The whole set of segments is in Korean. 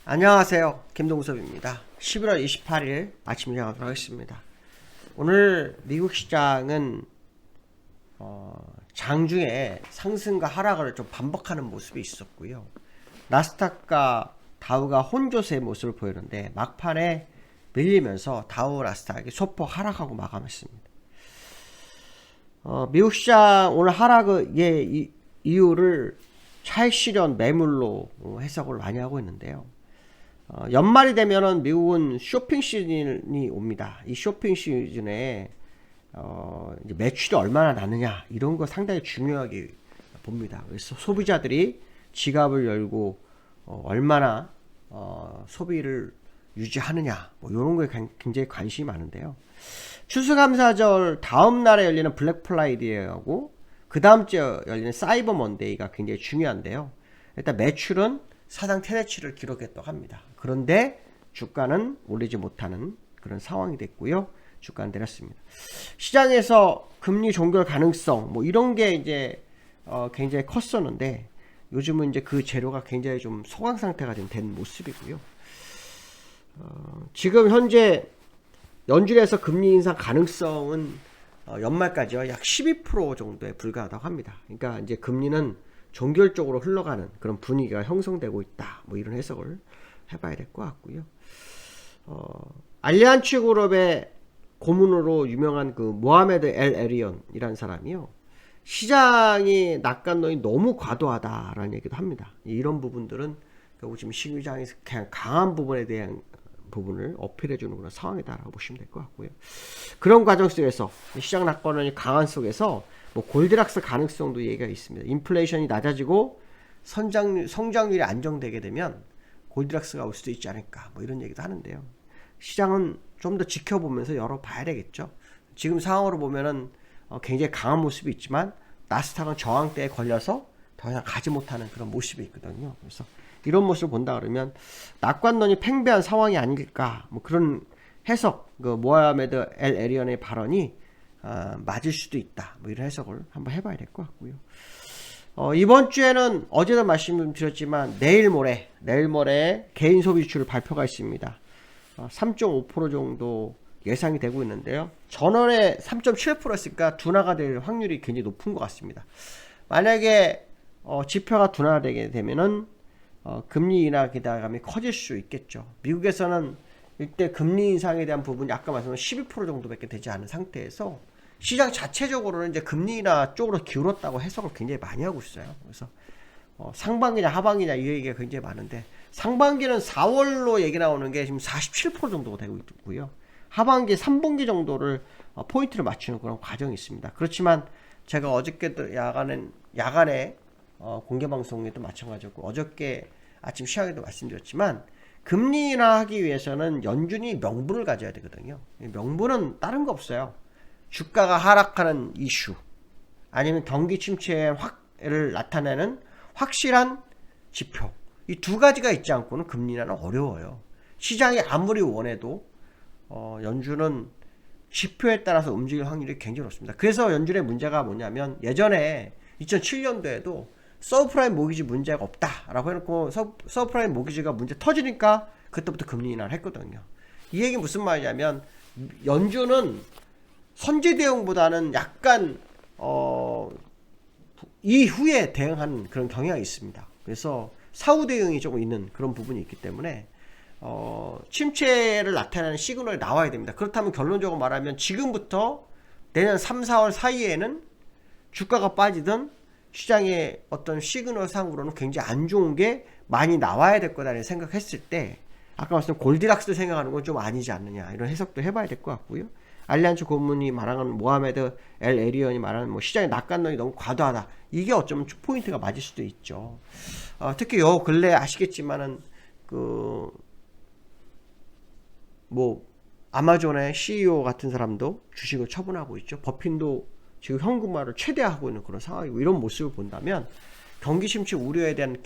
안녕하세요. 김동섭입니다. 11월 28일 아침 시작하도록 하겠습니다. 오늘 미국 시장은 장중에 상승과 하락을 좀 반복하는 모습이 있었고요. 나스닥과 다우가 혼조세의 모습을 보이는데 막판에 밀리면서 다우 나스닥이 소폭 하락하고 마감했습니다. 미국 시장 오늘 하락의 이유를 차익 실현 매물로 해석을 많이 하고 있는데요. 연말이 되면은 미국은 쇼핑 시즌이 옵니다. 이 쇼핑 시즌에 이제 매출이 얼마나 나느냐 이런 거 상당히 중요하게 봅니다. 그래서 소비자들이 지갑을 열고 얼마나 소비를 유지하느냐 뭐 이런 거에 굉장히 관심이 많은데요. 추수감사절 다음 날에 열리는 블랙 프라이데이하고 그 다음 주에 열리는 사이버 먼데이가 굉장히 중요한데요. 일단 매출은 사상 최대치를 기록했다고 합니다. 그런데 주가는 오르지 못하는 그런 상황이 됐고요. 주가는 내렸습니다. 시장에서 금리 종결 가능성 뭐 이런 게 이제 굉장히 컸었는데 요즘은 이제 그 재료가 굉장히 좀 소강 상태가 된 모습이고요. 지금 현재 연준에서 금리 인상 가능성은 연말까지요 약 12% 정도에 불과하다고 합니다. 그러니까 이제 금리는 종결적으로 흘러가는 그런 분위기가 형성되고 있다. 뭐 이런 해석을 해봐야 될 것 같고요. 알리안츠 그룹의 고문으로 유명한 그 모하메드 엘 에리언이라는 사람이요. 시장이 낙관론이 너무 과도하다라는 얘기도 합니다. 이런 부분들은 결국 지금 시장에서 그냥 강한 부분에 대한 부분을 어필해주는 그런 상황이다라고 보시면 될 것 같고요. 그런 과정 속에서 시장 낙관론이 강한 속에서 뭐 골디락스 가능성도 얘기가 있습니다. 인플레이션이 낮아지고 성장률이 안정되게 되면 골디락스가 올 수도 있지 않을까 뭐 이런 얘기도 하는데요. 시장은 좀 더 지켜보면서 열어봐야 되겠죠. 지금 상황으로 보면은 굉장히 강한 모습이 있지만 나스닥은 저항대에 걸려서 더 이상 가지 못하는 그런 모습이 있거든요. 그래서 이런 모습을 본다 그러면 낙관론이 팽배한 상황이 아닐까 뭐 그런 해석 그 모하메드 엘 에리언의 발언이 맞을 수도 있다. 뭐 이런 해석을 한번 해봐야 될 것 같고요. 이번 주에는 어제도 말씀드렸지만 내일 모레 개인 소비 지출 발표가 있습니다. 3.5% 정도 예상이 되고 있는데요. 전월에 3.7%였으니까 둔화가 될 확률이 굉장히 높은 것 같습니다. 만약에 지표가 둔화되게 되면은 금리 인하 기대감이 커질 수 있겠죠. 미국에서는 이때 금리 인상에 대한 부분이 아까 말씀드린 12% 정도밖에 되지 않은 상태에서 시장 자체적으로는 이제 금리 인하 쪽으로 기울었다고 해석을 굉장히 많이 하고 있어요. 그래서 상반기냐 하반기냐 이 얘기가 굉장히 많은데 상반기는 4월로 얘기 나오는 게 지금 47% 정도가 되고 있고요. 하반기 3분기 정도를 포인트를 맞추는 그런 과정이 있습니다. 그렇지만 제가 어저께도 야간에 공개 방송에도 마찬가지였고 어저께 아침 시황에도 말씀드렸지만 금리 인하하기 위해서는 연준이 명분을 가져야 되거든요. 명분은 다른 거 없어요. 주가가 하락하는 이슈 아니면 경기 침체를 나타내는 확실한 지표 이 두 가지가 있지 않고는 금리 인하는 어려워요. 시장이 아무리 원해도 연준은 지표에 따라서 움직일 확률이 굉장히 높습니다. 그래서 연준의 문제가 뭐냐면 예전에 2007년도에도 서브프라임 모기지 문제가 없다라고 해놓고 서브프라임 모기지가 문제 터지니까 그때부터 금리 인하를 했거든요. 이 얘기 무슨 말이냐면 연준은 선제 대응보다는 약간 이후에 대응하는 그런 경향이 있습니다. 그래서 사후 대응이 조금 있는 그런 부분이 있기 때문에 침체를 나타내는 시그널이 나와야 됩니다. 그렇다면 결론적으로 말하면 지금부터 내년 3, 4월 사이에는 주가가 빠지든 시장의 어떤 시그널 상으로는 굉장히 안 좋은 게 많이 나와야 될 거다라는 생각했을 때 아까 말씀드린 골디락스 생각하는 건 좀 아니지 않느냐 이런 해석도 해봐야 될 것 같고요. 알리안츠 고문이 말하는 모하메드 엘 에리언이 말하는 뭐 시장의 낙관론이 너무 과도하다 이게 어쩌면 포인트가 맞을 수도 있죠. 특히 요 근래 아시겠지만은 뭐 아마존의 CEO 같은 사람도 주식을 처분하고 있죠. 버핀도 지금 현금화를 최대화하고 있는 그런 상황이고 이런 모습을 본다면 경기 침체 우려에 대한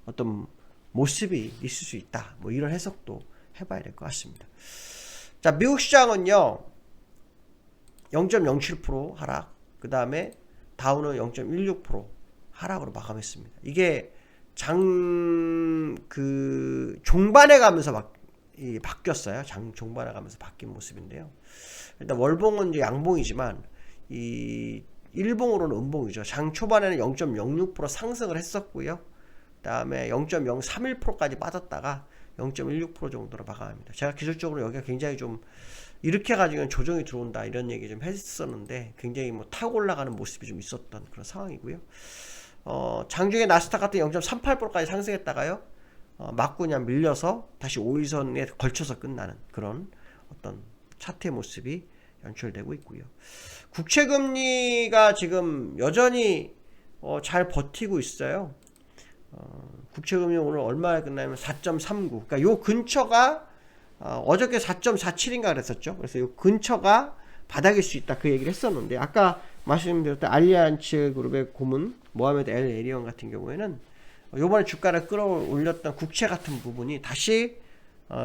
어떤 모습이 있을 수 있다. 뭐 이런 해석도 해봐야 될 것 같습니다. 자, 미국 시장은요 0.07% 하락, 그 다음에 다우는 0.16% 하락으로 마감했습니다. 이게 지금 그 종반에 가면서 바뀌었어요. 종반에 가면서 바뀐 모습인데요. 일단 월봉은 이제 양봉이지만 이 일봉으로는 음봉이죠. 장 초반에는 0.06% 상승을 했었고요. 그다음에 0.031%까지 빠졌다가 0.16% 정도로 마감합니다. 제가 기술적으로 여기가 굉장히 좀 이렇게 가지고 조정이 들어온다 이런 얘기 좀 했었는데 굉장히 뭐 타고 올라가는 모습이 좀 있었던 그런 상황이고요. 장중에 나스닥 같은 0.38%까지 상승했다가요. 맞고 그냥 밀려서 다시 5일선에 걸쳐서 끝나는 그런 어떤 차트의 모습이 연출되고 있고요. 국채금리가 지금 여전히 잘 버티고 있어요. 국채금리 오늘 얼마에 끝나면 4.39. 그러니까 요 근처가 어저께 4.47인가 그랬었죠. 그래서 요 근처가 바닥일 수 있다 그 얘기를 했었는데 아까 말씀드렸던 알리안츠 그룹의 고문 모하메드 엘 에리언 같은 경우에는 요번에 주가를 끌어올렸던 국채 같은 부분이 다시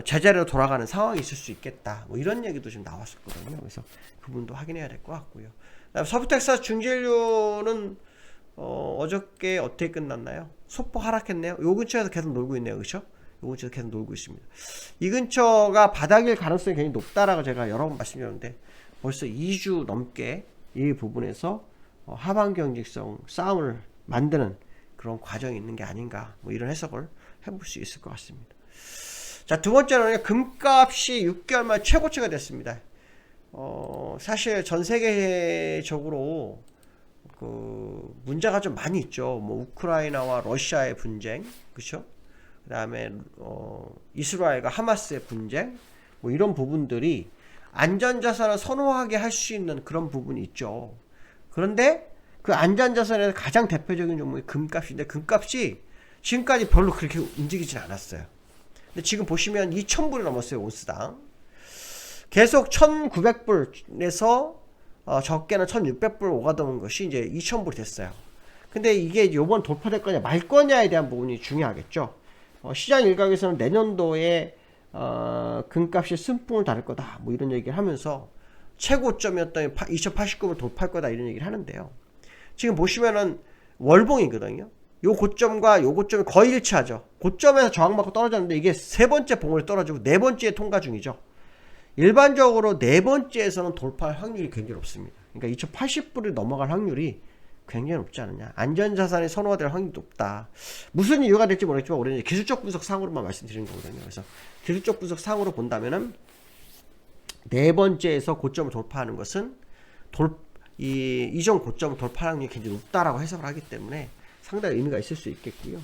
제자리로 돌아가는 상황이 있을 수 있겠다. 뭐 이런 얘기도 좀 나왔었거든요. 그래서 그분도 확인해야 될 것 같고요. 서브텍사스 중진류는 어저께 어떻게 끝났나요? 소폭 하락했네요. 요 근처에서 계속 놀고 있네요. 그렇죠? 요 근처에서 계속 놀고 있습니다. 이 근처가 바닥일 가능성이 굉장히 높다라고 제가 여러 번 말씀드렸는데 벌써 2주 넘게 이 부분에서 하반 경직성 싸움을 만드는 그런 과정이 있는 게 아닌가 뭐 이런 해석을 해볼 수 있을 것 같습니다. 자, 두 번째는 금값이 6개월 만에 최고치가 됐습니다. 사실 전 세계적으로 그 문제가 좀 많이 있죠. 뭐 우크라이나와 러시아의 분쟁, 그렇죠? 그다음에 이스라엘과 하마스의 분쟁, 뭐 이런 부분들이 안전자산을 선호하게 할 수 있는 그런 부분이 있죠. 그런데 그 안전자산에서 가장 대표적인 종목이 금값인데 금값이 지금까지 별로 그렇게 움직이진 않았어요. 근데 지금 보시면 2,000불이 넘었어요. 온스당. 계속 1,900불에서 적게는 1,600불 오가던 것이 이제 2,000불이 됐어요. 근데 이게 요번 돌파될 거냐 말 거냐에 대한 부분이 중요하겠죠. 시장 일각에서는 내년도에 금값이 순풍을 달을 거다 뭐 이런 얘기를 하면서 최고점이었던 2,089불 돌파할 거다 이런 얘기를 하는데요. 지금 보시면은 월봉이거든요. 요 고점과 요 고점이 거의 일치하죠. 고점에서 저항받고 떨어졌는데 이게 세 번째 봉을 떨어지고 네 번째 통과 중이죠. 일반적으로 네 번째에서는 돌파할 확률이 굉장히 높습니다. 그러니까 2,080불을 넘어갈 확률이 굉장히 높지 않느냐. 안전자산이 선호가 될 확률이 높다. 무슨 이유가 될지 모르겠지만 우리는 기술적 분석 상으로만 말씀드리는 거거든요. 그래서 기술적 분석 상으로 본다면은 네 번째에서 고점을 돌파하는 것은 이전 고점을 돌파할 확률이 굉장히 높다라고 해석을 하기 때문에 상당히 의미가 있을 수 있겠고요.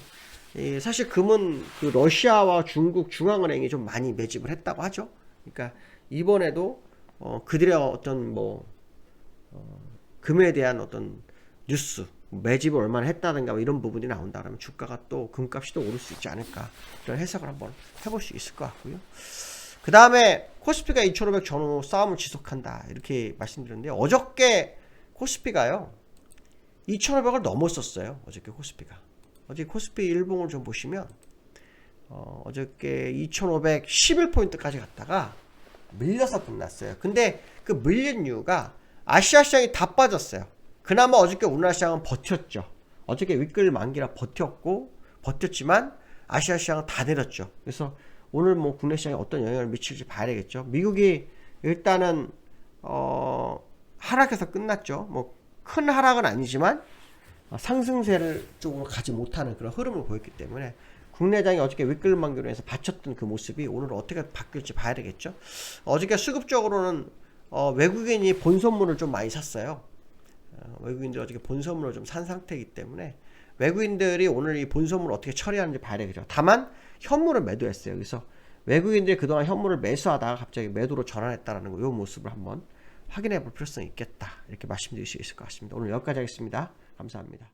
사실 금은 그 러시아와 중국 중앙은행이 좀 많이 매집을 했다고 하죠. 그러니까 이번에도 그들의 어떤 금에 대한 어떤 뉴스 매집을 얼마나 했다든가 뭐 이런 부분이 나온다 그러면 주가가 또 금값이 또 오를 수 있지 않을까 이런 해석을 한번 해볼 수 있을 것 같고요. 그 다음에 코스피가 2,500 전후 싸움을 지속한다 이렇게 말씀드렸는데 어저께 코스피가요 2,500을 넘었었어요. 어저께 코스피가 어저께 코스피 일봉을 좀 보시면 어저께 2,511포인트까지 갔다가 밀려서 끝났어요. 근데 그 밀린 이유가 아시아 시장이 다 빠졌어요. 그나마 어저께 우리나라 시장은 버텼죠. 어저께 윗글 만기라 버텼지만 아시아 시장은 다 내렸죠. 그래서 오늘 뭐 국내 시장에 어떤 영향을 미칠지 봐야 되겠죠. 미국이 일단은 하락해서 끝났죠. 뭐 큰 하락은 아니지만 상승세를 조금 가지 못하는 그런 흐름을 보였기 때문에 국내장이 어저께 윗글 만기로 해서 받쳤던 그 모습이 오늘 어떻게 바뀔지 봐야 되겠죠. 어저께 수급적으로는 외국인이 본선물을 좀 많이 샀어요. 외국인들이 어저께 본선물을 좀 산 상태이기 때문에 외국인들이 오늘 이 본선물을 어떻게 처리하는지 봐야 되겠죠. 다만 현물을 매도했어요. 그래서 외국인들이 그동안 현물을 매수하다가 갑자기 매도로 전환했다라는 거, 이 모습을 한번 확인해 볼 필요성이 있겠다 이렇게 말씀드릴 수 있을 것 같습니다. 오늘 여기까지 하겠습니다. 감사합니다.